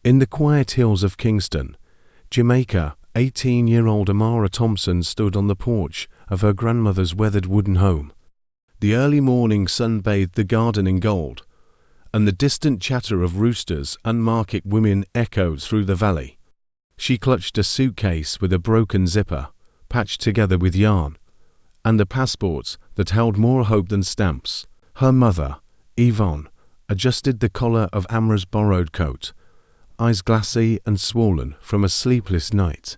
In the quiet hills of Kingston, Jamaica, 18-year-old Amara Thompson stood on the porch of her grandmother's weathered wooden home. The early morning sun bathed the garden in gold, and the distant chatter of roosters and market women echoed through the valley. She clutched a suitcase with a broken zipper, patched together with yarn, and a passport that held more hope than stamps. Her mother, Yvonne, adjusted the collar of Amara's borrowed coat, eyes glassy and swollen from a sleepless night.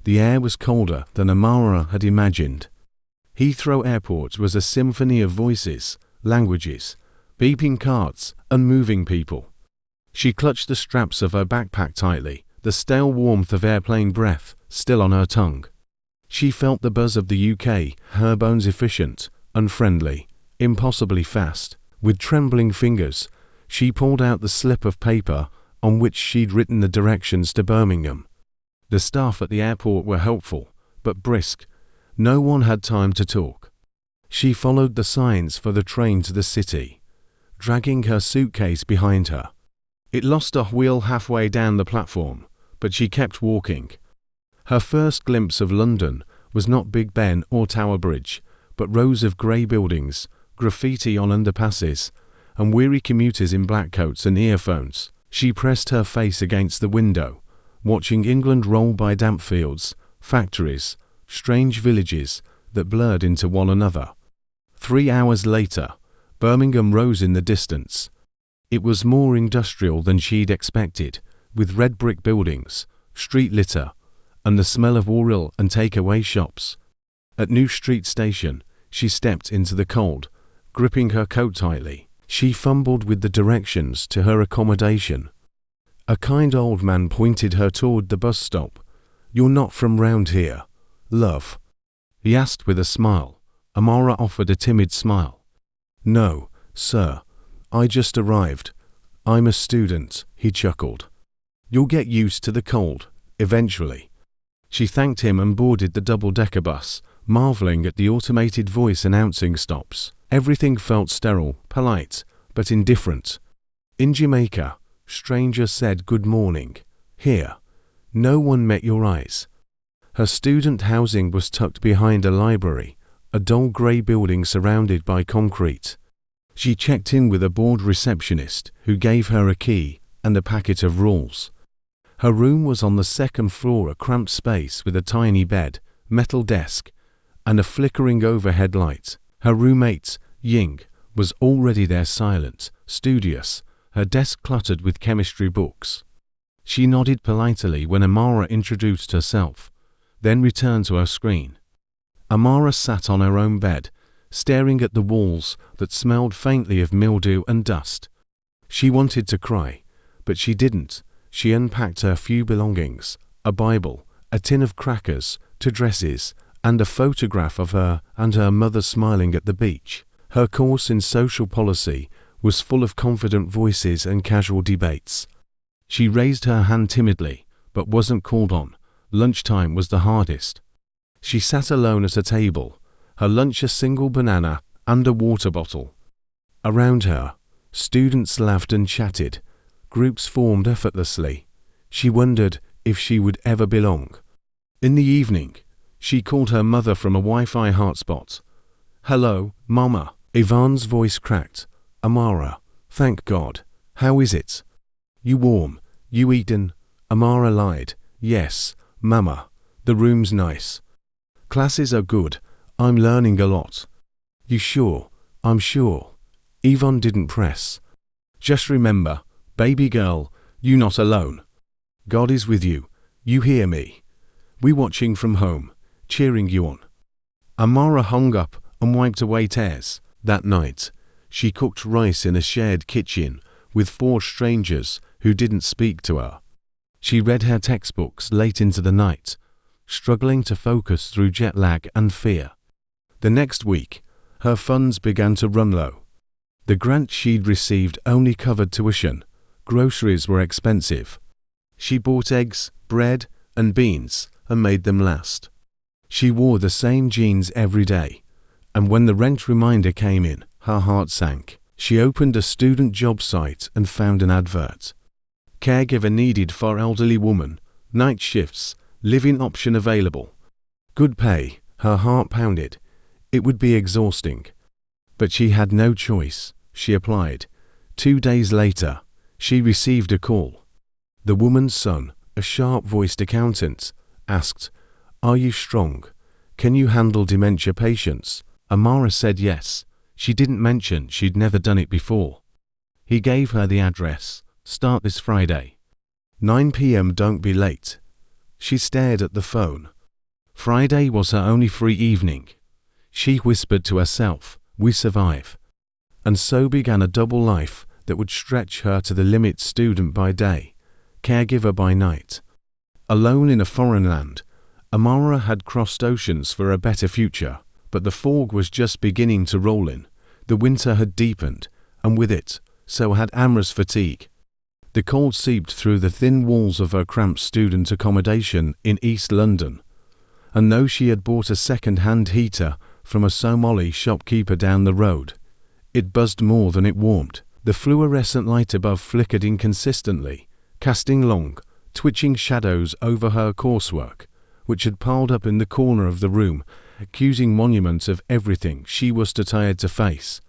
The air was colder than Amara had imagined. Heathrow Airport was a symphony of voices, languages, beeping carts, and moving people. She clutched the straps of her backpack tightly, the stale warmth of airplane breath still on her tongue. She felt the buzz of the UK, her bones efficient, unfriendly, impossibly fast. With trembling fingers, she pulled out the slip of paper on which she'd written the directions to Birmingham. The staff at the airport were helpful, but brisk. No one had time to talk. She followed the signs for the train to the city, dragging her suitcase behind her. It lost a wheel halfway down the platform, but she kept walking. Her first glimpse of London was not Big Ben or Tower Bridge, but rows of grey buildings, graffiti on underpasses, and weary commuters in black coats and earphones. She pressed her face against the window, watching England roll by damp fields, factories, strange villages that blurred into one another. 3 hours later, Birmingham rose in the distance. It was more industrial than she'd expected, with red brick buildings, street litter, and the smell of oil and takeaway shops. At New Street Station, she stepped into the cold, gripping her coat tightly. She fumbled with the directions to her accommodation. A kind old man pointed her toward the bus stop. "You're not from round here, love?" he asked with a smile. Amara offered a timid smile. "No, sir. I just arrived. I'm a student," he chuckled. "You'll get used to the cold, eventually." She thanked him and boarded the double-decker bus, marveling at the automated voice announcing stops. Everything felt sterile, polite, but indifferent. In Jamaica, strangers said good morning. Here, no one met your eyes. Her student housing was tucked behind a library, a dull grey building surrounded by concrete. She checked in with a bored receptionist who gave her a key and a packet of rules. Her room was on the second floor, a cramped space with a tiny bed, metal desk, and a flickering overhead light. Her roommate, Ying, was already there, silent, studious, her desk cluttered with chemistry books. She nodded politely when Amara introduced herself, then returned to her screen. Amara sat on her own bed, staring at the walls that smelled faintly of mildew and dust. She wanted to cry, but she didn't. She unpacked her few belongings, a Bible, a tin of crackers, 2 dresses, and a photograph of her and her mother smiling at the beach. Her course in social policy was full of confident voices and casual debates. She raised her hand timidly, but wasn't called on. Lunchtime was the hardest. She sat alone at a table, her lunch a single banana and a water bottle. Around her, students laughed and chatted. Groups formed effortlessly. She wondered if she would ever belong. In the evening, she called her mother from a Wi-Fi hotspot. "Hello, Mama." Yvonne's voice cracked. "Amara, thank God. How is it? You warm? You eaten?" Amara lied. "Yes, Mama. The room's nice. Classes are good. I'm learning a lot." "You sure?" "I'm sure." Yvonne didn't press. "Just remember, baby girl, you not alone. God is with you. You hear me? We watching from home, cheering you on." Amara hung up and wiped away tears. That night, she cooked rice in a shared kitchen with 4 strangers who didn't speak to her. She read her textbooks late into the night, struggling to focus through jet lag and fear. The next week, her funds began to run low. The grant she'd received only covered tuition. Groceries were expensive. She bought eggs, bread, and beans and made them last. She wore the same jeans every day, and when the rent reminder came in, her heart sank. She opened a student job site and found an advert. Caregiver needed for elderly woman. Night shifts. Living option available. Good pay. Her heart pounded. It would be exhausting. But she had no choice. She applied. 2 days later, she received a call. The woman's son, a sharp-voiced accountant, asked, "Are you strong? Can you handle dementia patients?" Amara said yes. She didn't mention she'd never done it before. He gave her the address. "Start this Friday. 9 p.m. Don't be late." She stared at the phone. Friday was her only free evening. She whispered to herself, "We survive." And so began a double life that would stretch her to the limit, student by day, caregiver by night. Alone in a foreign land, Amara had crossed oceans for a better future, but the fog was just beginning to roll in. The winter had deepened, and with it, so had Amara's fatigue. The cold seeped through the thin walls of her cramped student accommodation in East London. And though she had bought a second-hand heater from a Somali shopkeeper down the road, it buzzed more than it warmed. The fluorescent light above flickered inconsistently, casting long, twitching shadows over her coursework, which had piled up in the corner of the room, accusing monuments of everything she was too tired to face.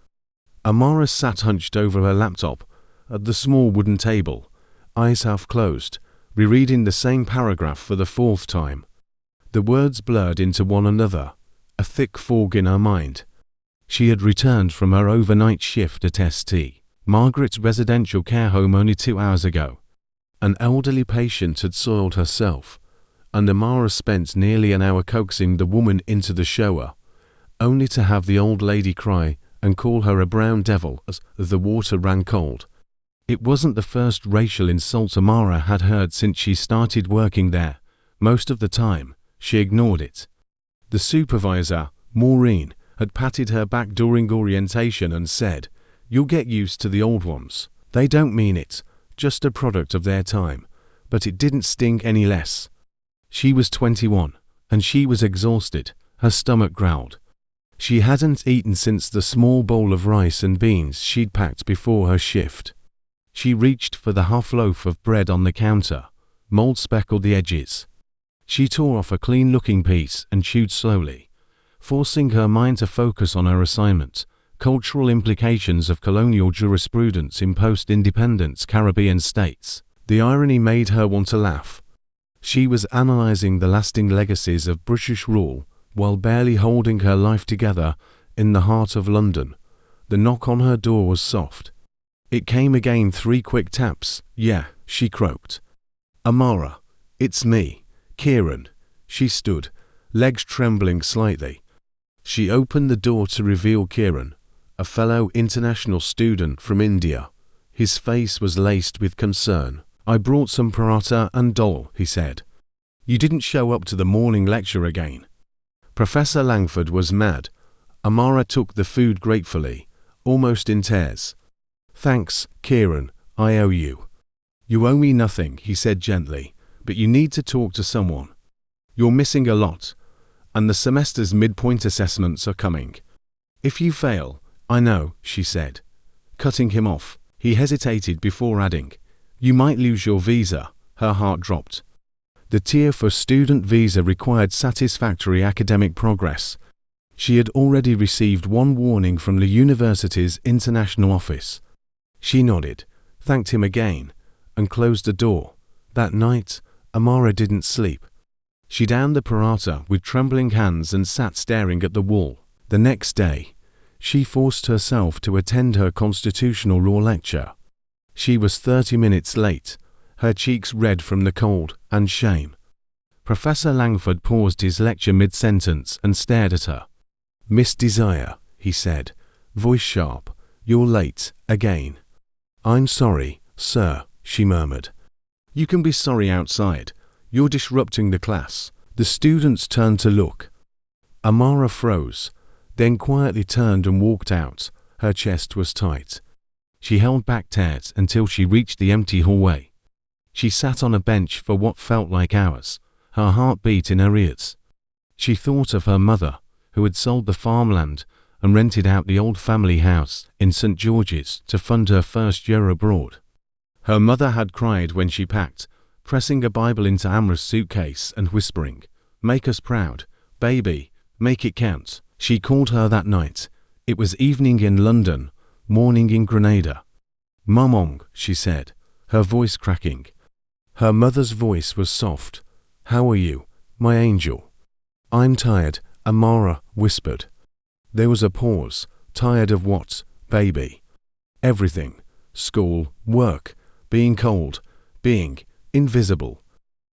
Amara sat hunched over her laptop at the small wooden table, eyes half closed, rereading the same paragraph for the 4th time. The words blurred into one another, a thick fog in her mind. She had returned from her overnight shift at St. Margaret's residential care home only 2 hours ago. An elderly patient had soiled herself, and Amara spent nearly an hour coaxing the woman into the shower, only to have the old lady cry and call her a brown devil as the water ran cold. It wasn't the first racial insult Amara had heard since she started working there. Most of the time, she ignored it. The supervisor, Maureen, had patted her back during orientation and said, "You'll get used to the old ones. They don't mean it, just a product of their time." But it didn't sting any less. She was 21, and she was exhausted. Her stomach growled. She hadn't eaten since the small bowl of rice and beans she'd packed before her shift. She reached for the half loaf of bread on the counter. Mold speckled the edges. She tore off a clean-looking piece and chewed slowly, forcing her mind to focus on her assignment: cultural implications of colonial jurisprudence in post-independence Caribbean states. The irony made her want to laugh. She was analyzing the lasting legacies of British rule while barely holding her life together in the heart of London. The knock on her door was soft. It came again, 3 quick taps. "Yeah," she croaked. "Amara, it's me, Kieran." She stood, legs trembling slightly. She opened the door to reveal Kieran, a fellow international student from India. His face was laced with concern. "I brought some paratha and dal," he said. "You didn't show up to the morning lecture again." Professor Langford was mad. Amara took the food gratefully, almost in tears. "Thanks, Kieran, I owe you." "You owe me nothing," he said gently, "but you need to talk to someone. You're missing a lot, and the semester's midpoint assessments are coming. If you fail—" "I know," she said, cutting him off. He hesitated before adding, "You might lose your visa." Her heart dropped. The tier for student visa required satisfactory academic progress. She had already received 1 warning from the university's international office. She nodded, thanked him again, and closed the door. That night, Amara didn't sleep. She downed the paratha with trembling hands and sat staring at the wall. The next day, she forced herself to attend her constitutional law lecture. She was 30 minutes late, her cheeks red from the cold and shame. Professor Langford paused his lecture mid-sentence and stared at her. "Miss Desire," he said, voice sharp, "you're late, again." "I'm sorry, sir," she murmured. "You can be sorry outside. You're disrupting the class." The students turned to look. Amara froze, then quietly turned and walked out. Her chest was tight. She held back tears until she reached the empty hallway. She sat on a bench for what felt like hours, her heart beat in her ears. She thought of her mother, who had sold the farmland and rented out the old family house in St. George's to fund her first year abroad. Her mother had cried when she packed, pressing a Bible into Amara's suitcase and whispering, "Make us proud, baby, make it count." She called her that night. It was evening in London, morning in Grenada. "Mamong," she said, her voice cracking. Her mother's voice was soft. "How are you, my angel?" "I'm tired," Amara whispered. There was a pause. "Tired of what, baby?" "Everything. School, work, being cold, being invisible."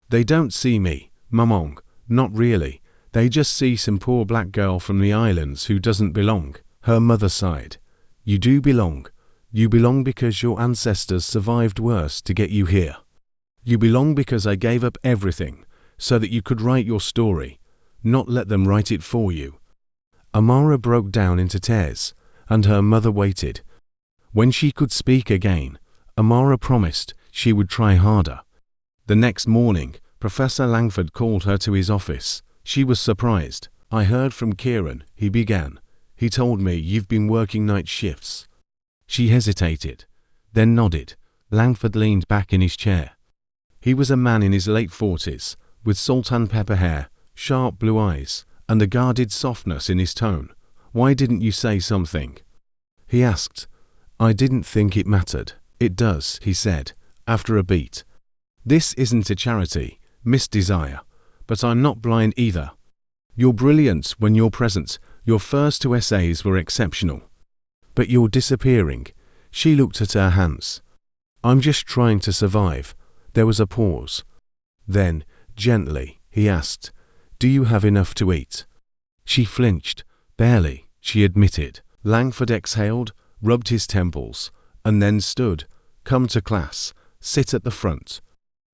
"They don't see me, Mamong, not really. They just see some poor black girl from the islands who doesn't belong." Her mother sighed. "You do belong. You belong because your ancestors survived worse to get you here. You belong because I gave up everything so that you could write your story, not let them write it for you." Amara broke down into tears, and her mother waited. When she could speak again, Amara promised she would try harder. The next morning, Professor Langford called her to his office. She was surprised. "I heard from Kieran," he began. "He told me you've been working night shifts." She hesitated, then nodded. Langford leaned back in his chair. He was a man in his late 40s, with salt and pepper hair, sharp blue eyes, and a guarded softness in his tone. "Why didn't you say something?" he asked. "I didn't think it mattered." "It does," he said, after a beat. "This isn't a charity, Miss Desire, but I'm not blind either. You're brilliant when you're present. Your first 2 essays were exceptional. But you're disappearing." She looked at her hands. "I'm just trying to survive." There was a pause. Then, gently, he asked, "Do you have enough to eat?" She flinched. "Barely," she admitted. Langford exhaled, rubbed his temples, and then stood. "Come to class. Sit at the front.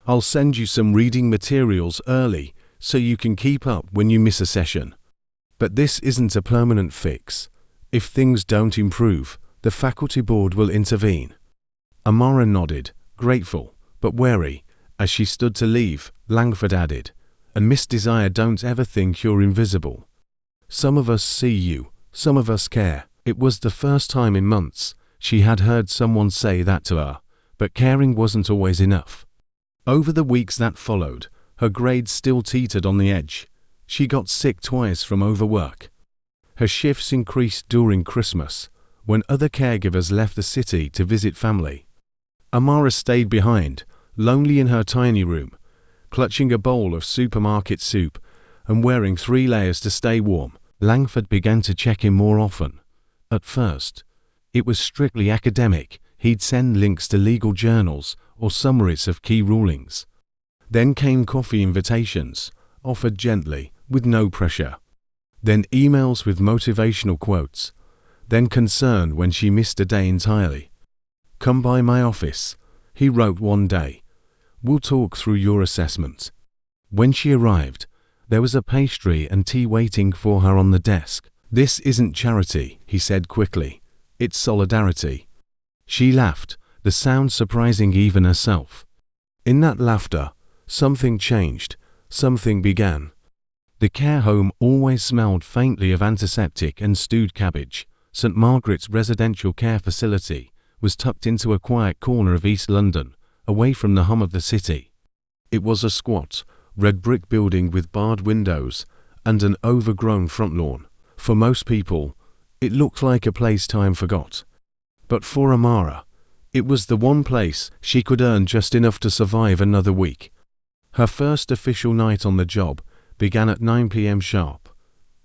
I'll send you some reading materials early so you can keep up when you miss a session. But this isn't a permanent fix. If things don't improve, the faculty board will intervene." Amara nodded, grateful, but wary. As she stood to leave, Langford added, "And Miss Desire, don't ever think you're invisible. Some of us see you, some of us care." It was the first time in months she had heard someone say that to her, but caring wasn't always enough. Over the weeks that followed, her grades still teetered on the edge. She got sick twice from overwork. Her shifts increased during Christmas, when other caregivers left the city to visit family. Amara stayed behind, lonely in her tiny room, clutching a bowl of supermarket soup and wearing 3 layers to stay warm. Langford began to check in more often. At first, it was strictly academic. He'd send links to legal journals or summaries of key rulings. Then came coffee invitations, offered gently, with no pressure. Then emails with motivational quotes. Then concern when she missed a day entirely. "Come by my office," he wrote one day. "We'll talk through your assessment." When she arrived, there was a pastry and tea waiting for her on the desk. "This isn't charity," he said quickly. "It's solidarity." She laughed, the sound surprising even herself. In that laughter, something changed, something began. The care home always smelled faintly of antiseptic and stewed cabbage. St. Margaret's residential care facility was tucked into a quiet corner of East London, away from the hum of the city. It was a squat, red brick building with barred windows and an overgrown front lawn. For most people, it looked like a place time forgot. But for Amara, it was the one place she could earn just enough to survive another week. Her first official night on the job began at 9 p.m. sharp.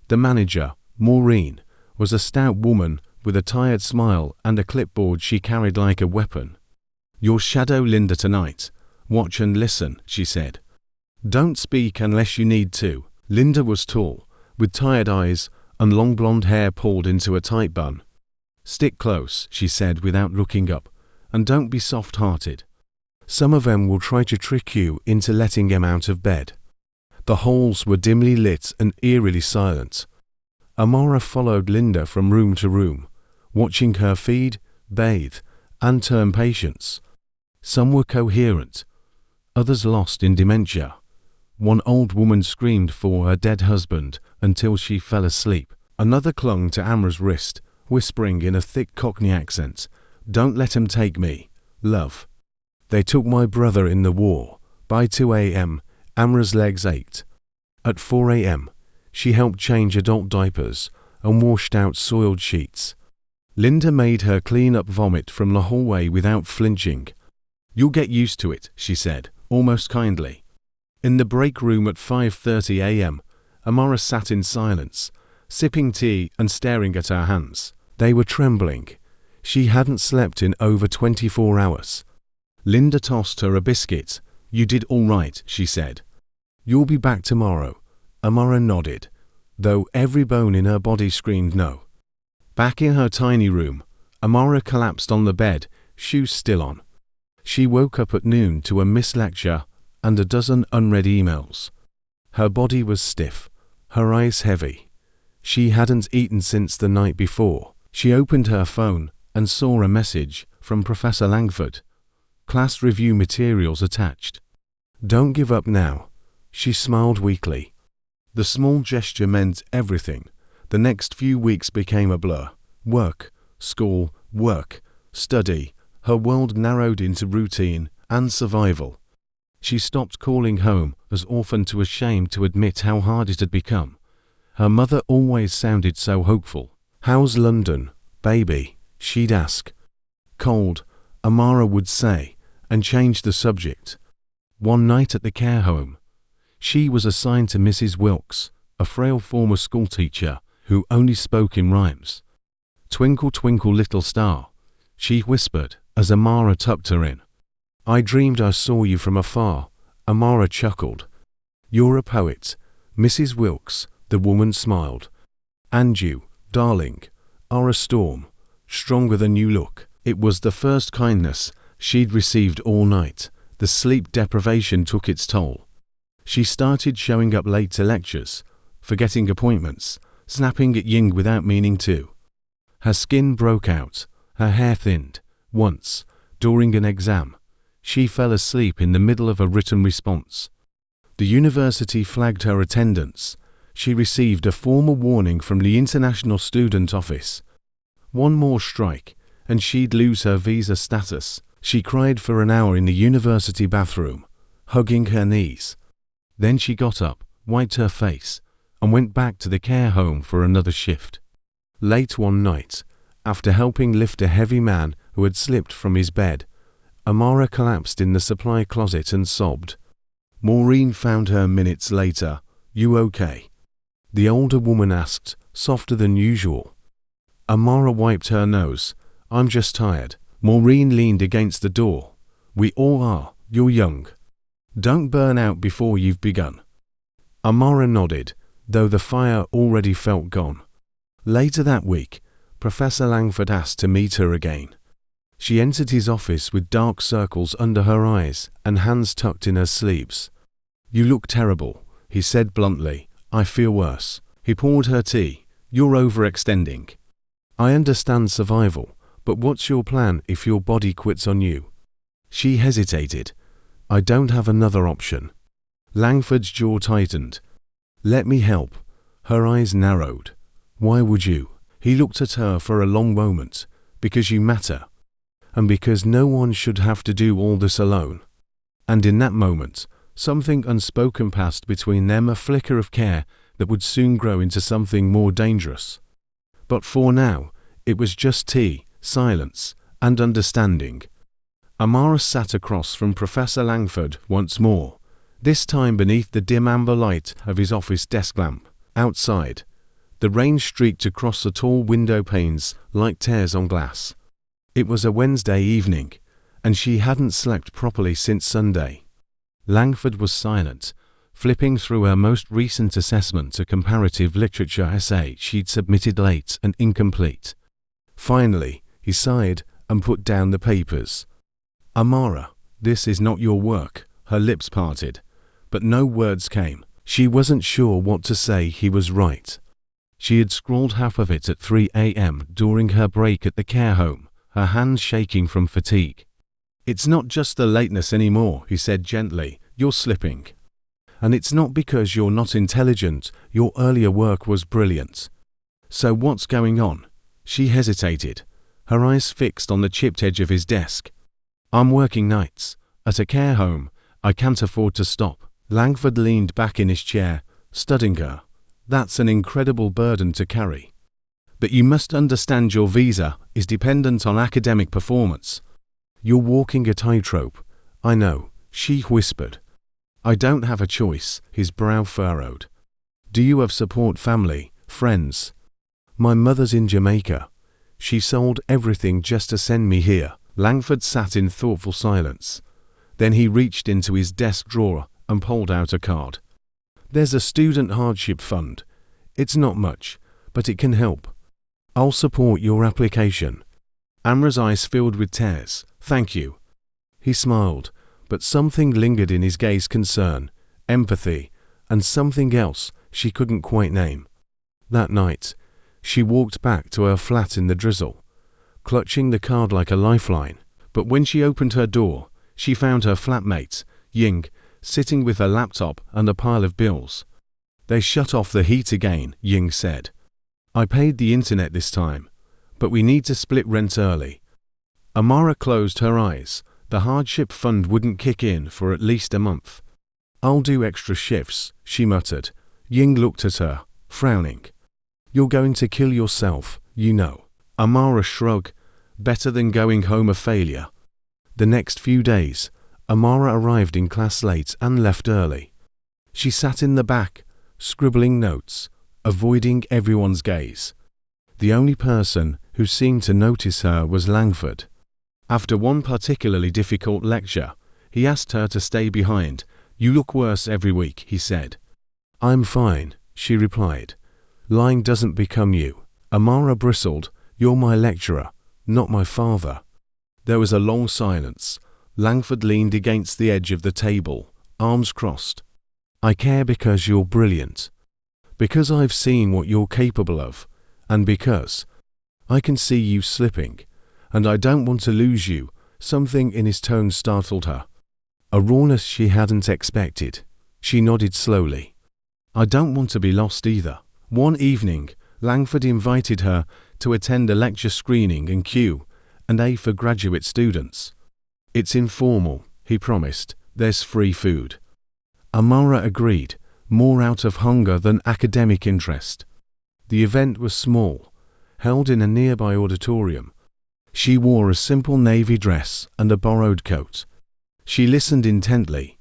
The manager, Maureen, was a stout woman with a tired smile and a clipboard she carried like a weapon. "You'll shadow Linda tonight. Watch and listen," she said. "Don't speak unless you need to." Linda was tall, with tired eyes and long blonde hair pulled into a tight bun. "Stick close," she said without looking up, "and don't be soft-hearted. Some of them will try to trick you into letting them out of bed." The halls were dimly lit and eerily silent. Amara followed Linda from room to room, watching her feed, bathe, and turn patients. Some were coherent, others lost in dementia. One old woman screamed for her dead husband until she fell asleep. Another clung to Amara's wrist, whispering in a thick Cockney accent, "Don't let him take me, love." They took my brother in the war. By 2 a.m., Amara's legs ached. At 4 a.m., she helped change adult diapers and washed out soiled sheets. Linda made her clean up vomit from the hallway without flinching. "You'll get used to it," she said, almost kindly. In the break room at 5:30 a.m., Amara sat in silence, sipping tea and staring at her hands. They were trembling. She hadn't slept in over 24 hours. Linda tossed her a biscuit. "You did all right," she said. "You'll be back tomorrow." Amara nodded, though every bone in her body screamed no. Back in her tiny room, Amara collapsed on the bed, shoes still on. She woke up at noon to a missed lecture and a dozen unread emails. Her body was stiff, her eyes heavy. She hadn't eaten since the night before. She opened her phone and saw a message from Professor Langford. "Class review materials attached." "Don't give up now." She smiled weakly. The small gesture meant everything. The next few weeks became a blur. Work, school, work, study. Her world narrowed into routine and survival. She stopped calling home, as often too ashamed to admit how hard it had become. Her mother always sounded so hopeful. "How's London, baby?" she'd ask. "Cold," Amara would say, and change the subject. One night at the care home, she was assigned to Mrs. Wilkes, a frail former schoolteacher who only spoke in rhymes. "Twinkle, twinkle, little star," she whispered as Amara tucked her in. "I dreamed I saw you from afar," Amara chuckled. "You're a poet, Mrs. Wilkes," the woman smiled. "And you, darling, are a storm, stronger than you look." It was the first kindness she'd received all night. The sleep deprivation took its toll. She started showing up late to lectures, forgetting appointments, snapping at Ying without meaning to. Her skin broke out, her hair thinned. Once, during an exam, she fell asleep in the middle of a written response. The university flagged her attendance. She received a formal warning from the International Student Office. One more strike, and she'd lose her visa status. She cried for an hour in the university bathroom, hugging her knees. Then she got up, wiped her face, and went back to the care home for another shift. Late one night, after helping lift a heavy man who had slipped from his bed, Amara collapsed in the supply closet and sobbed. Maureen found her minutes later. "You okay?" the older woman asked, softer than usual. Amara wiped her nose. "I'm just tired." Maureen leaned against the door. "We all are. You're young. Don't burn out before you've begun." Amara nodded, though the fire already felt gone. Later that week, Professor Langford asked to meet her again. She entered his office with dark circles under her eyes and hands tucked in her sleeves. "You look terrible," he said bluntly. "I feel worse." He poured her tea. "You're overextending. I understand survival, but what's your plan if your body quits on you?" She hesitated. "I don't have another option." Langford's jaw tightened. "Let me help." Her eyes narrowed. "Why would you?" He looked at her for a long moment. "Because you matter. And because no one should have to do all this alone." And in that moment, something unspoken passed between them, a flicker of care that would soon grow into something more dangerous. But for now, it was just tea, silence, and understanding. Amara sat across from Professor Langford once more, this time beneath the dim amber light of his office desk lamp. Outside, the rain streaked across the tall window panes like tears on glass. It was a Wednesday evening, and she hadn't slept properly since Sunday. Langford was silent, flipping through her most recent assessment, a comparative literature essay she'd submitted late and incomplete. Finally, he sighed and put down the papers. "Amara, this is not your work." Her lips parted, but no words came. She wasn't sure what to say. He was right. She had scrawled half of it at 3 a.m. during her break at the care home, her hands shaking from fatigue. "It's not just the lateness anymore," he said gently. "You're slipping. And it's not because you're not intelligent. Your earlier work was brilliant." "So what's going on?" She hesitated, her eyes fixed on the chipped edge of his desk. "I'm working nights. At a care home, I can't afford to stop. Langford leaned back in his chair, studying her. That's an incredible burden to carry. But you must understand your visa is dependent on academic performance. You're walking a tightrope. I know, she whispered. I don't have a choice, his brow furrowed. Do you have support family, friends? My mother's in Jamaica. She sold everything just to send me here. Langford sat in thoughtful silence. Then he reached into his desk drawer and pulled out a card. There's a student hardship fund. It's not much, but it can help. I'll support your application. Amara's eyes filled with tears. Thank you. He smiled, but something lingered in his gaze: concern, empathy, and something else she couldn't quite name. That night, she walked back to her flat in the drizzle, clutching the card like a lifeline. But when she opened her door, she found her flatmate, Ying, sitting with her laptop and a pile of bills. They shut off the heat again, Ying said. I paid the internet this time, but we need to split rent early. Amara closed her eyes. The hardship fund wouldn't kick in for at least a month. I'll do extra shifts, she muttered. Ying looked at her, frowning. You're going to kill yourself, you know. Amara shrugged. Better than going home a failure. The next few days, Amara arrived in class late and left early. She sat in the back, scribbling notes, avoiding everyone's gaze. The only person who seemed to notice her was Langford. After one particularly difficult lecture, he asked her to stay behind. You look worse every week, he said. I'm fine, she replied. Lying doesn't become you. Amara bristled. You're my lecturer, not my father. There was a long silence. Langford leaned against the edge of the table, arms crossed. I care because you're brilliant. Because I've seen what you're capable of, and because I can see you slipping, and I don't want to lose you. Something in his tone startled her. A rawness she hadn't expected. She nodded slowly. I don't want to be lost either. One evening, Langford invited her to attend a lecture screening in Q&A for graduate students. It's informal, he promised. There's free food. Amara agreed, more out of hunger than academic interest. The event was small, held in a nearby auditorium. She wore a simple navy dress and a borrowed coat. She listened intently,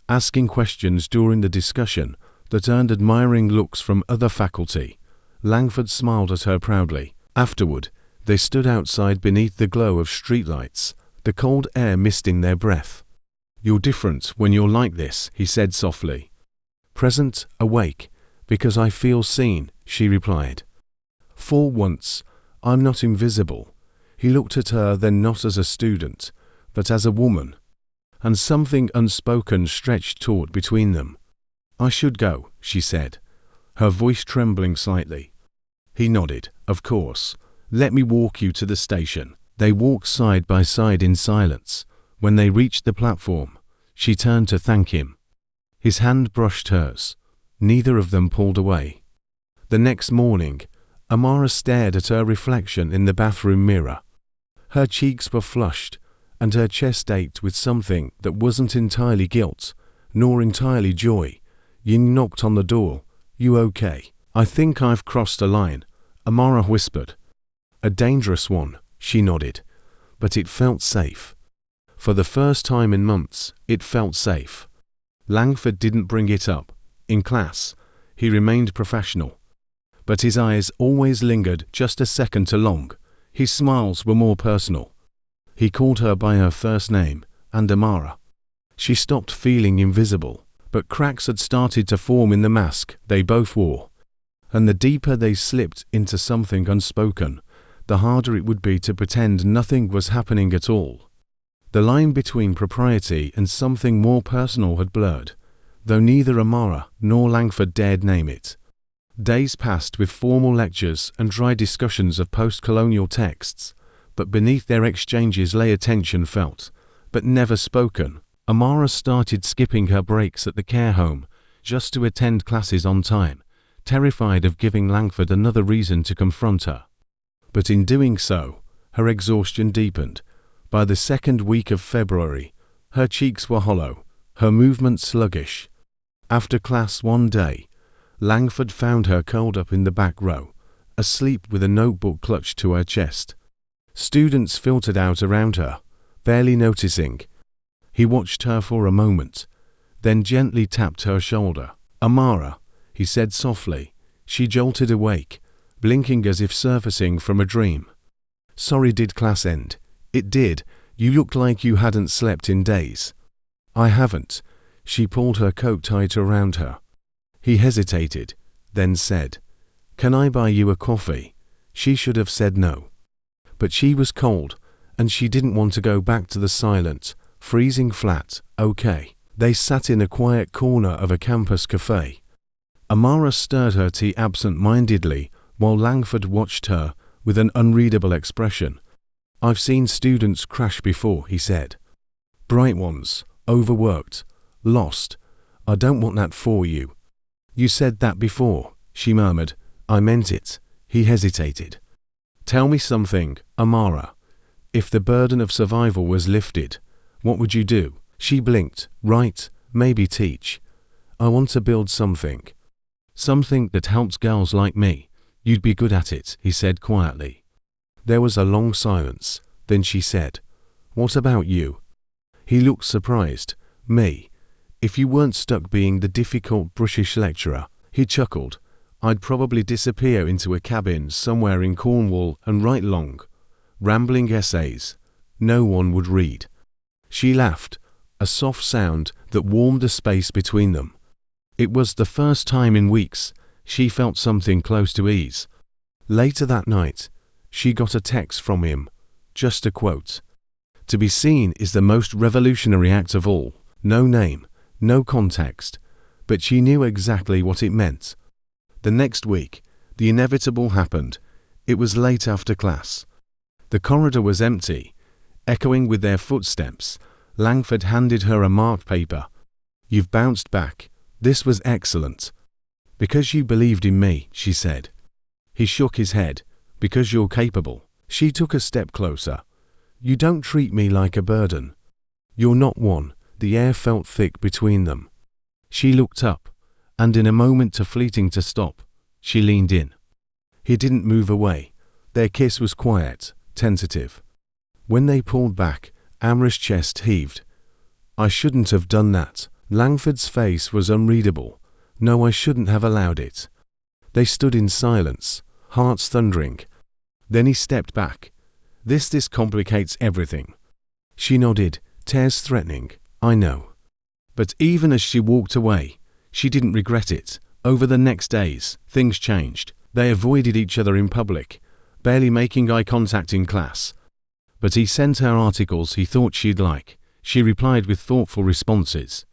asking questions during the discussion that earned admiring looks from other faculty. Langford smiled at her proudly. Afterward, they stood outside beneath the glow of streetlights, the cold air misting their breath. You're different when you're like this, he said softly. Present, awake, because I feel seen, she replied. For once, I'm not invisible. He looked at her, then not as a student, but as a woman. And something unspoken stretched taut between them. I should go, she said, her voice trembling slightly. He nodded. Of course. Let me walk you to the station. They walked side by side in silence. When they reached the platform, she turned to thank him. His hand brushed hers. Neither of them pulled away. The next morning, Amara stared at her reflection in the bathroom mirror. Her cheeks were flushed, and her chest ached with something that wasn't entirely guilt, nor entirely joy. Ying knocked on the door. You okay? I think I've crossed a line, Amara whispered. A dangerous one, she nodded, but it felt safe. For the first time in months, it felt safe. Langford didn't bring it up. In class, he remained professional. But his eyes always lingered just a second too long. His smiles were more personal. He called her by her first name, and Amara. She stopped feeling invisible, but cracks had started to form in the mask they both wore. And the deeper they slipped into something unspoken, the harder it would be to pretend nothing was happening at all. The line between propriety and something more personal had blurred, though neither Amara nor Langford dared name it. Days passed with formal lectures and dry discussions of post-colonial texts, but beneath their exchanges lay a tension felt, but never spoken. Amara started skipping her breaks at the care home just to attend classes on time, terrified of giving Langford another reason to confront her. But in doing so, her exhaustion deepened. By the second week of February, Her cheeks were hollow, her movements sluggish. After class one day, Langford found her curled up in the back row, asleep with a notebook clutched to her chest. Students filtered out around her, barely noticing. He watched her for a moment, then gently tapped her shoulder. "Amara," he said softly. She jolted awake, blinking as if surfacing from a dream. "Sorry, did class end?" "It did. You looked like you hadn't slept in days." "I haven't." She pulled her coat tight around her. He hesitated, then said, "Can I buy you a coffee?" She should have said no. But she was cold, and she didn't want to go back to the silent, freezing flat. "Okay." They sat in a quiet corner of a campus cafe. Amara stirred her tea absent-mindedly while Langford watched her with an unreadable expression. "I've seen students crash before," he said. "Bright ones, overworked, lost. I don't want that for you." "You said that before," she murmured. "I meant it." He hesitated. "Tell me something, Amara. If the burden of survival was lifted, what would you do?" She blinked. "Write, maybe teach. I want to build something. Something that helps girls like me." "You'd be good at it," he said quietly. There was a long silence. Then she said, "What about you?" He looked surprised. "Me? If you weren't stuck being the difficult British lecturer." He chuckled. "I'd probably disappear into a cabin somewhere in Cornwall and write long, rambling essays. No one would read." She laughed, a soft sound that warmed the space between them. It was the first time in weeks she felt something close to ease. Later that night, she got a text from him, just a quote. "To be seen is the most revolutionary act of all." No name, no context, but she knew exactly what it meant. The next week, the inevitable happened. It was late after class. The corridor was empty, echoing with their footsteps. Langford handed her a marked paper. "You've bounced back. This was excellent." "Because you believed in me," she said. He shook his head. "Because you're capable." She took a step closer. "You don't treat me like a burden." "You're not one." The air felt thick between them. She looked up, and in a moment too fleeting to stop, she leaned in. He didn't move away. Their kiss was quiet, tentative. When they pulled back, Amara's chest heaved. "I shouldn't have done that." Langford's face was unreadable. "No, I shouldn't have allowed it." They stood in silence, hearts thundering. Then he stepped back. This complicates everything." She nodded, tears threatening. "I know." But even as she walked away, she didn't regret it. Over the next days, things changed. They avoided each other in public, barely making eye contact in class. But he sent her articles he thought she'd like. She replied with thoughtful responses.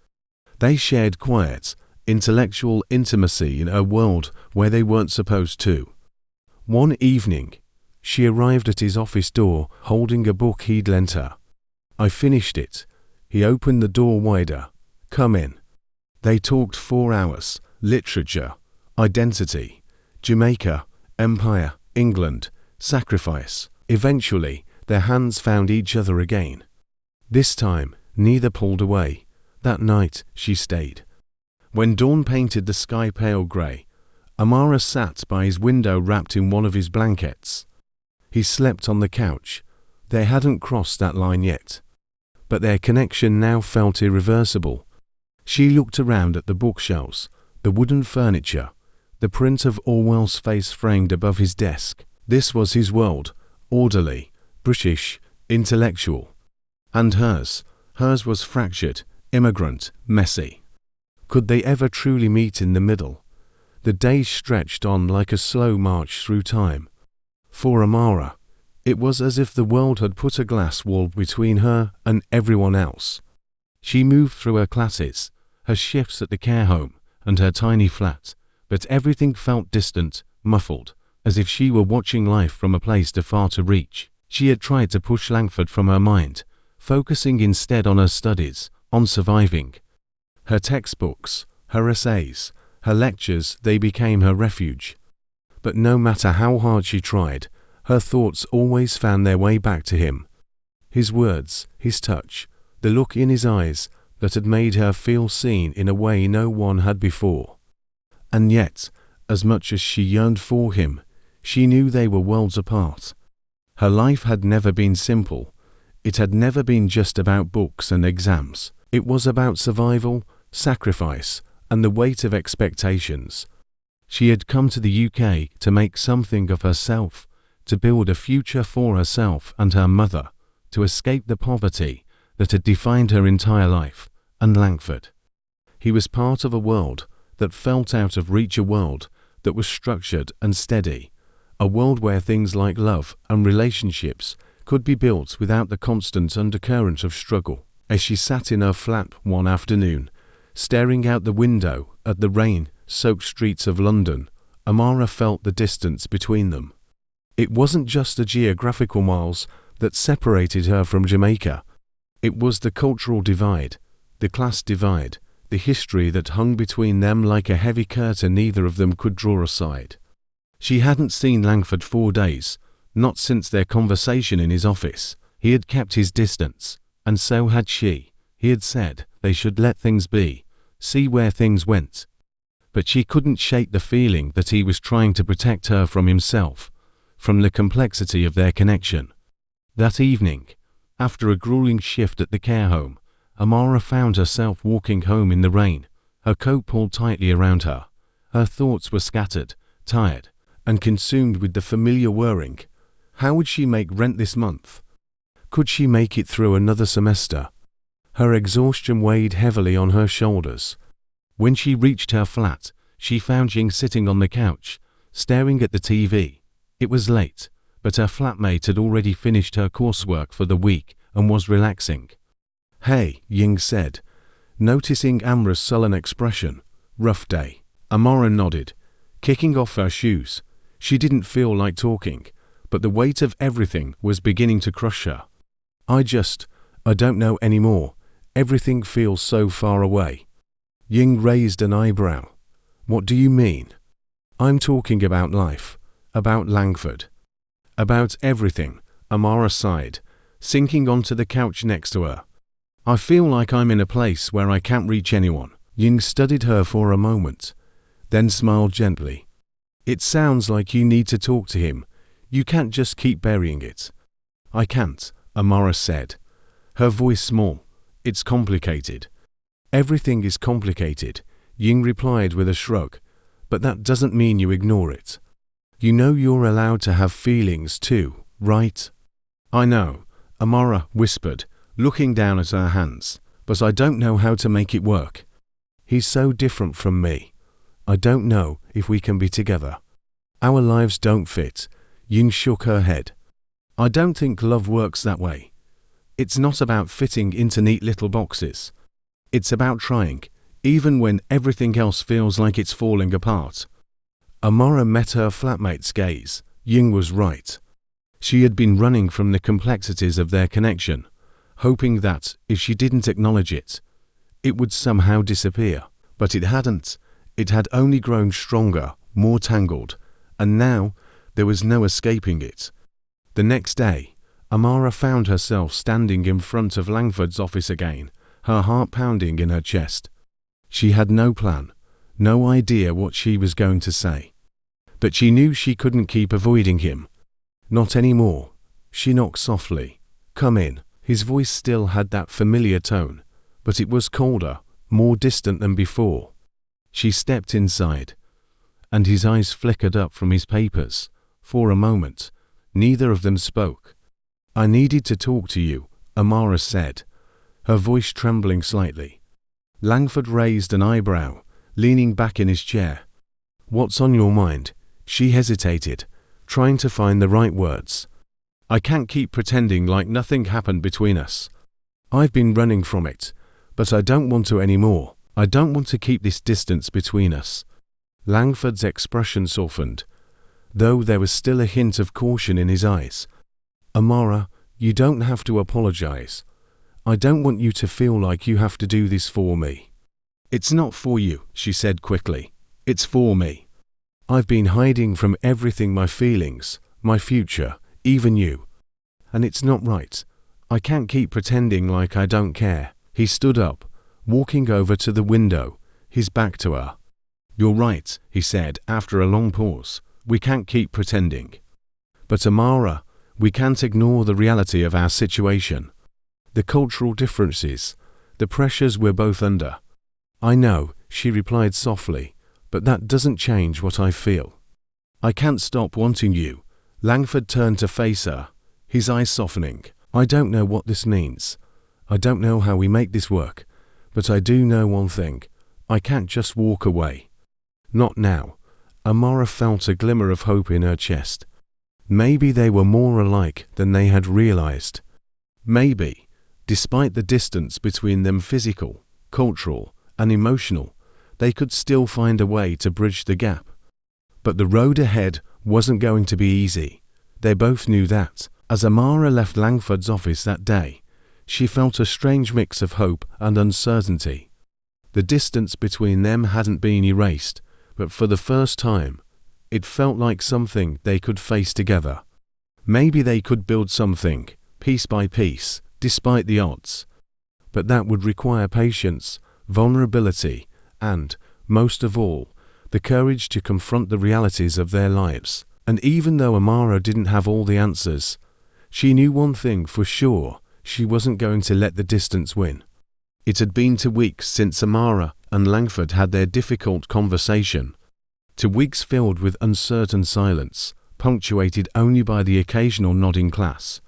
They shared quiet, intellectual intimacy in a world where they weren't supposed to. One evening, she arrived at his office door holding a book he'd lent her. "I finished it." He opened the door wider. "Come in." They talked 4 hours. Literature, identity, Jamaica, empire, England, sacrifice. Eventually, their hands found each other again. This time, neither pulled away. That night, she stayed. When dawn painted the sky pale grey, Amara sat by his window wrapped in one of his blankets. He slept on the couch. They hadn't crossed that line yet. But their connection now felt irreversible. She looked around at the bookshelves, the wooden furniture, the print of Orwell's face framed above his desk. This was his world, orderly, British, intellectual. And hers was fractured, immigrant, messy. Could they ever truly meet in the middle? The days stretched on like a slow march through time. For Amara, it was as if the world had put a glass wall between her and everyone else. She moved through her classes, her shifts at the care home, and her tiny flat, but everything felt distant, muffled, as if she were watching life from a place too far to reach. She had tried to push Langford from her mind, focusing instead on her studies, on surviving. Her textbooks, her essays, her lectures, they became her refuge. But no matter how hard she tried, her thoughts always found their way back to him. His words, his touch, the look in his eyes that had made her feel seen in a way no one had before. And yet, as much as she yearned for him, she knew they were worlds apart. Her life had never been simple. It had never been just about books and exams. It was about survival, sacrifice, and the weight of expectations. She had come to the UK to make something of herself, to build a future for herself and her mother, to escape the poverty that had defined her entire life, and Langford. He was part of a world that felt out of reach, a world that was structured and steady, a world where things like love and relationships could be built without the constant undercurrent of struggle. As she sat in her flat one afternoon, staring out the window at the rain-soaked streets of London, Amara felt the distance between them. It wasn't just the geographical miles that separated her from Jamaica. It was the cultural divide, the class divide, the history that hung between them like a heavy curtain neither of them could draw aside. She hadn't seen Langford 4 days, not since their conversation in his office. He had kept his distance, and so had she. He had said they should let things be, see where things went. But she couldn't shake the feeling that he was trying to protect her from himself, from the complexity of their connection. That evening, after a grueling shift at the care home, Amara found herself walking home in the rain, her coat pulled tightly around her. Her thoughts were scattered, tired, and consumed with the familiar worrying. How would she make rent this month? Could she make it through another semester? Her exhaustion weighed heavily on her shoulders. When she reached her flat, she found Ying sitting on the couch, staring at the TV. It was late, but her flatmate had already finished her coursework for the week and was relaxing. "Hey," Ying said, noticing Amara's sullen expression. "Rough day." Amara nodded, kicking off her shoes. She didn't feel like talking, but the weight of everything was beginning to crush her. I don't know anymore. Everything feels so far away." Ying raised an eyebrow. "What do you mean?" "I'm talking about life, about Langford, about everything," Amara sighed, sinking onto the couch next to her. "I feel like I'm in a place where I can't reach anyone." Ying studied her for a moment, then smiled gently. "It sounds like you need to talk to him. You can't just keep burying it." "I can't," Amara said, her voice small. "It's complicated." "Everything is complicated," Ying replied with a shrug, "but that doesn't mean you ignore it. You know you're allowed to have feelings too, right?" "I know," Amara whispered, looking down at her hands, "but I don't know how to make it work. He's so different from me. I don't know if we can be together. Our lives don't fit." Ying shook her head. "I don't think love works that way. It's not about fitting into neat little boxes. It's about trying, even when everything else feels like it's falling apart." Amara met her flatmate's gaze. Ying was right. She had been running from the complexities of their connection, hoping that, if she didn't acknowledge it, it would somehow disappear. But it hadn't. It had only grown stronger, more tangled, and now there was no escaping it. The next day, Amara found herself standing in front of Langford's office again, her heart pounding in her chest. She had no plan, no idea what she was going to say. But she knew she couldn't keep avoiding him. Not anymore. She knocked softly. "Come in." His voice still had that familiar tone, but it was colder, more distant than before. She stepped inside, and his eyes flickered up from his papers. For a moment, neither of them spoke. "I needed to talk to you," Amara said, her voice trembling slightly. Langford raised an eyebrow, leaning back in his chair. "What's on your mind?" She hesitated, trying to find the right words. "I can't keep pretending like nothing happened between us. I've been running from it, but I don't want to anymore. I don't want to keep this distance between us." Langford's expression softened, though there was still a hint of caution in his eyes. "Amara, you don't have to apologize. I don't want you to feel like you have to do this for me." "It's not for you," she said quickly. "It's for me. I've been hiding from everything, my feelings, my future, even you. And it's not right. I can't keep pretending like I don't care. He stood up, walking over to the window, his back to her. You're right, he said after a long pause. We can't keep pretending. But Amara, we can't ignore the reality of our situation. The cultural differences, the pressures we're both under. I know, she replied softly, but that doesn't change what I feel. I can't stop wanting you. Langford turned to face her, his eyes softening. I don't know what this means. I don't know how we make this work, but I do know one thing. I can't just walk away. Not now. Amara felt a glimmer of hope in her chest. Maybe they were more alike than they had realized. Maybe, despite the distance between them physical, cultural, and emotional, they could still find a way to bridge the gap. But the road ahead wasn't going to be easy. They both knew that. As Amara left Langford's office that day, she felt a strange mix of hope and uncertainty. The distance between them hadn't been erased, but for the first time, it felt like something they could face together. Maybe they could build something, piece by piece, despite the odds. But that would require patience, vulnerability, and, most of all, the courage to confront the realities of their lives. And even though Amara didn't have all the answers, she knew one thing for sure: she wasn't going to let the distance win. It had been 2 weeks since Amara and Langford had their difficult conversation. 2 weeks filled with uncertain silence, punctuated only by the occasional nod in class,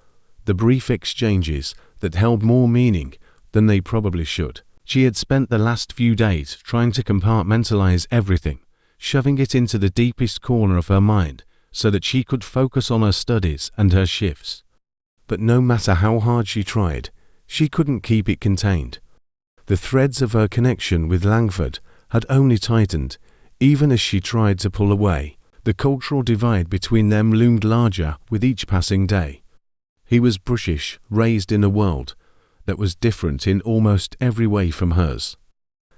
the brief exchanges that held more meaning than they probably should. She had spent the last few days trying to compartmentalize everything, shoving it into the deepest corner of her mind so that she could focus on her studies and her shifts. But no matter how hard she tried, she couldn't keep it contained. The threads of her connection with Langford had only tightened, even as she tried to pull away. The cultural divide between them loomed larger with each passing day. He was British, raised in a world that was different in almost every way from hers.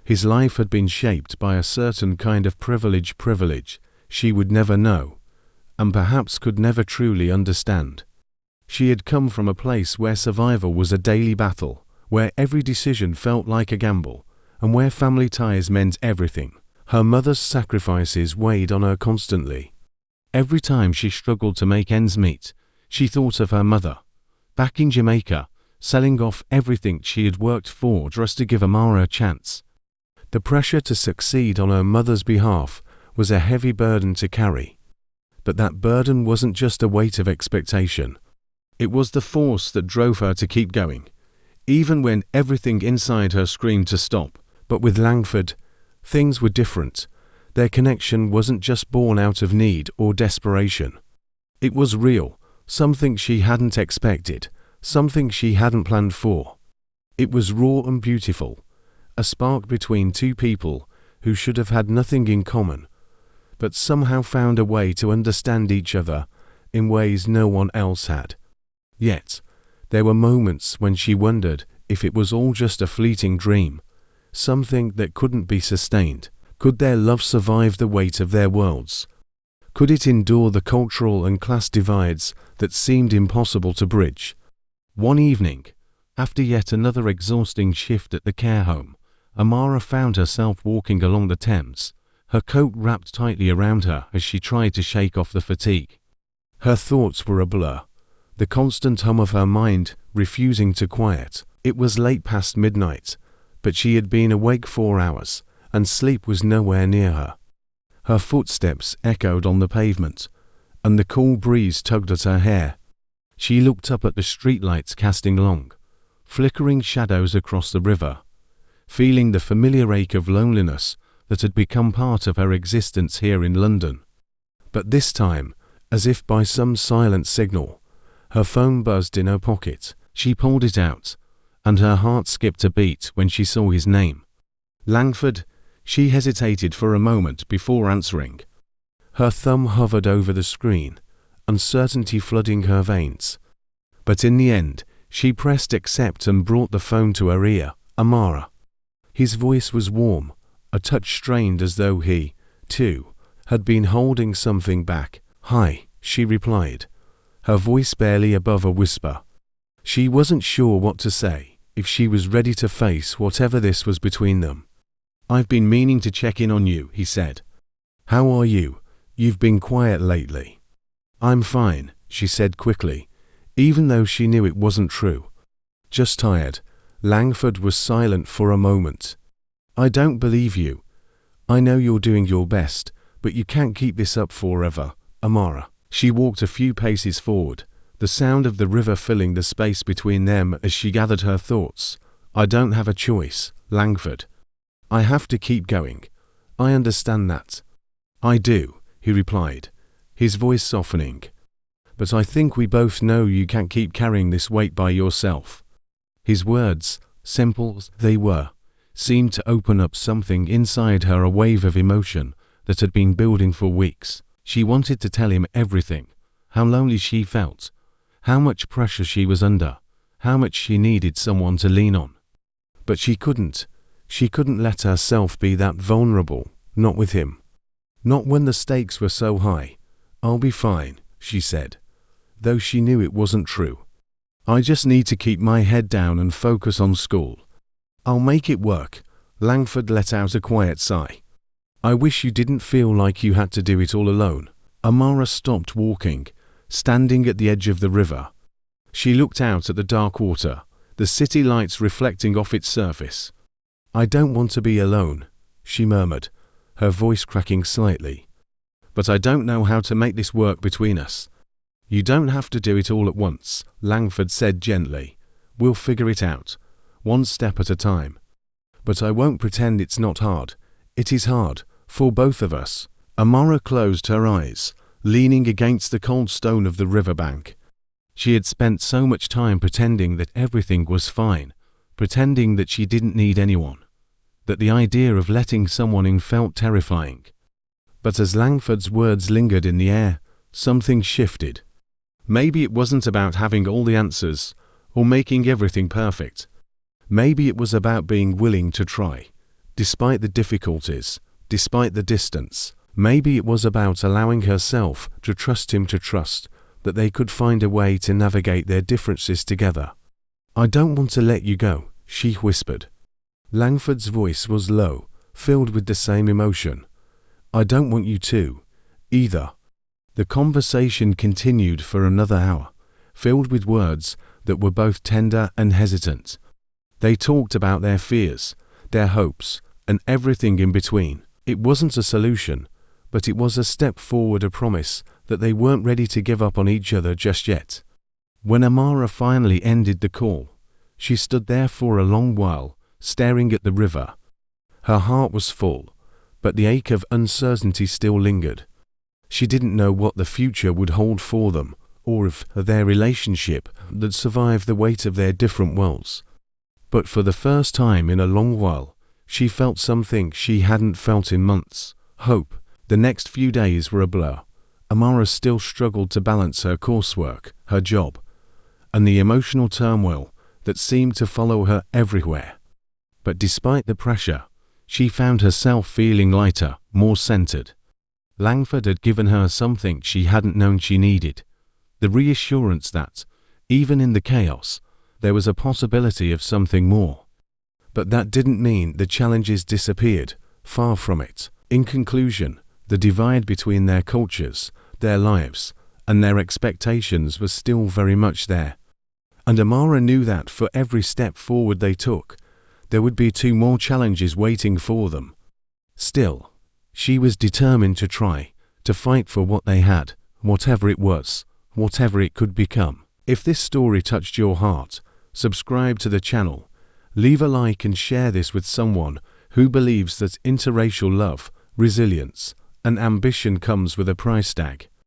His life had been shaped by a certain kind of privilege she would never know, and perhaps could never truly understand. She had come from a place where survival was a daily battle, where every decision felt like a gamble, and where family ties meant everything. Her mother's sacrifices weighed on her constantly. Every time she struggled to make ends meet, she thought of her mother, back in Jamaica, selling off everything she had worked for just to give Amara a chance. The pressure to succeed on her mother's behalf was a heavy burden to carry. But that burden wasn't just a weight of expectation. It was the force that drove her to keep going, even when everything inside her screamed to stop. But with Langford, things were different. Their connection wasn't just born out of need or desperation. It was real, something she hadn't expected, something she hadn't planned for. It was raw and beautiful, a spark between two people who should have had nothing in common, but somehow found a way to understand each other in ways no one else had. Yet, there were moments when she wondered if it was all just a fleeting dream, something that couldn't be sustained. Could their love survive the weight of their worlds? Could it endure the cultural and class divides that seemed impossible to bridge? One evening, after yet another exhausting shift at the care home, Amara found herself walking along the Thames, her coat wrapped tightly around her as she tried to shake off the fatigue. Her thoughts were a blur, the constant hum of her mind refusing to quiet. It was late past midnight, but she had been awake 4 hours, and sleep was nowhere near her. Her footsteps echoed on the pavement, and the cool breeze tugged at her hair. She looked up at the streetlights casting long, flickering shadows across the river, feeling the familiar ache of loneliness that had become part of her existence here in London. But this time, as if by some silent signal, her phone buzzed in her pocket. She pulled it out, and her heart skipped a beat when she saw his name. Langford. She hesitated for a moment before answering. Her thumb hovered over the screen, uncertainty flooding her veins. But in the end, she pressed accept and brought the phone to her ear. Amara. His voice was warm, a touch strained, as though he, too, had been holding something back. "Hi," she replied, her voice barely above a whisper. She wasn't sure what to say, if she was ready to face whatever this was between them. "I've been meaning to check in on you," he said. "How are you? You've been quiet lately." "I'm fine," she said quickly, even though she knew it wasn't true. "Just tired." Langford was silent for a moment. "I don't believe you. I know you're doing your best, but you can't keep this up forever, Amara." She walked a few paces forward, the sound of the river filling the space between them as she gathered her thoughts. "I don't have a choice, Langford. I have to keep going. I understand that." "I do," he replied, his voice softening. "But I think we both know you can't keep carrying this weight by yourself." His words, simple as they were, seemed to open up something inside her, a wave of emotion that had been building for weeks. She wanted to tell him everything, how lonely she felt, how much pressure she was under, how much she needed someone to lean on. But she couldn't. She couldn't let herself be that vulnerable, not with him. Not when the stakes were so high. "I'll be fine," she said, though she knew it wasn't true. "I just need to keep my head down and focus on school. I'll make it work." Langford let out a quiet sigh. "I wish you didn't feel like you had to do it all alone." Amara stopped walking, standing at the edge of the river. She looked out at the dark water, the city lights reflecting off its surface. "I don't want to be alone," she murmured, her voice cracking slightly. "But I don't know how to make this work between us." "You don't have to do it all at once," Langford said gently. "We'll figure it out, one step at a time. But I won't pretend it's not hard. It is hard, for both of us." Amara closed her eyes, leaning against the cold stone of the riverbank. She had spent so much time pretending that everything was fine, pretending that she didn't need anyone, that the idea of letting someone in felt terrifying. But as Langford's words lingered in the air, something shifted. Maybe it wasn't about having all the answers, or making everything perfect. Maybe it was about being willing to try, despite the difficulties, despite the distance. Maybe it was about allowing herself to trust him, to trust that they could find a way to navigate their differences together. "I don't want to let you go," she whispered. Langford's voice was low, filled with the same emotion. "I don't want you to, either." The conversation continued for another hour, filled with words that were both tender and hesitant. They talked about their fears, their hopes, and everything in between. It wasn't a solution, but it was a step forward, a promise that they weren't ready to give up on each other just yet. When Amara finally ended the call, she stood there for a long while, staring at the river. Her heart was full, but the ache of uncertainty still lingered. She didn't know what the future would hold for them, or if their relationship would survive the weight of their different worlds. But for the first time in a long while, she felt something she hadn't felt in months: hope. The next few days were a blur. Amara still struggled to balance her coursework, her job, and the emotional turmoil that seemed to follow her everywhere. But despite the pressure, she found herself feeling lighter, more centered. Langford had given her something she hadn't known she needed: the reassurance that, even in the chaos, there was a possibility of something more. But that didn't mean the challenges disappeared, far from it. In conclusion, the divide between their cultures, their lives, and their expectations was still very much there. And Amara knew that for every step forward they took, there would be 2 more challenges waiting for them. Still, she was determined to try, to fight for what they had, whatever it was, whatever it could become. If this story touched your heart, subscribe to the channel, leave a like and share this with someone who believes that interracial love, resilience, and ambition comes with a price tag.